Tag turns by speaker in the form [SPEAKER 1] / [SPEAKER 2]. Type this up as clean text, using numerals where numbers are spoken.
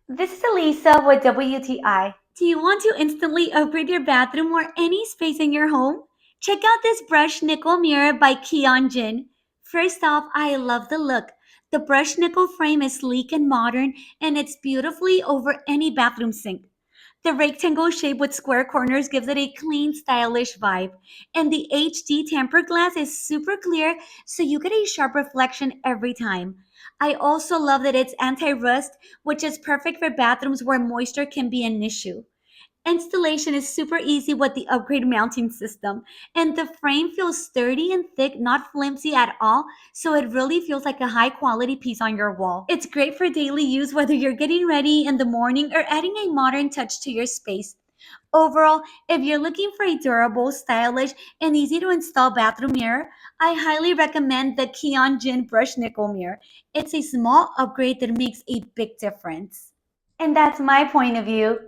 [SPEAKER 1] This is Elisa with WTI. Do you want to instantly upgrade your bathroom or any space in your home? Check out this brushed nickel mirror by Keonjinn. First off, I love the look. The brushed nickel frame is sleek and modern, and it's beautifully over any bathroom sink. The rectangle shape with square corners gives it a clean, stylish vibe. And the HD tempered glass is super clear, so you get a sharp reflection every time. I also love that it's anti rust, which is perfect for bathrooms where moisture can be an issue. Installation is super easy with the upgrade mounting system, and the frame feels sturdy and thick, not flimsy at all, so it really feels like a high quality piece on your wall. It's great for daily use whether you're getting ready in the morning or adding a modern touch to your space. Overall, if you're looking for a durable, stylish, and easy to install bathroom mirror, I highly recommend the Keonjinn Brush Nickel Mirror. It's a small upgrade that makes a big difference. And that's my point of view.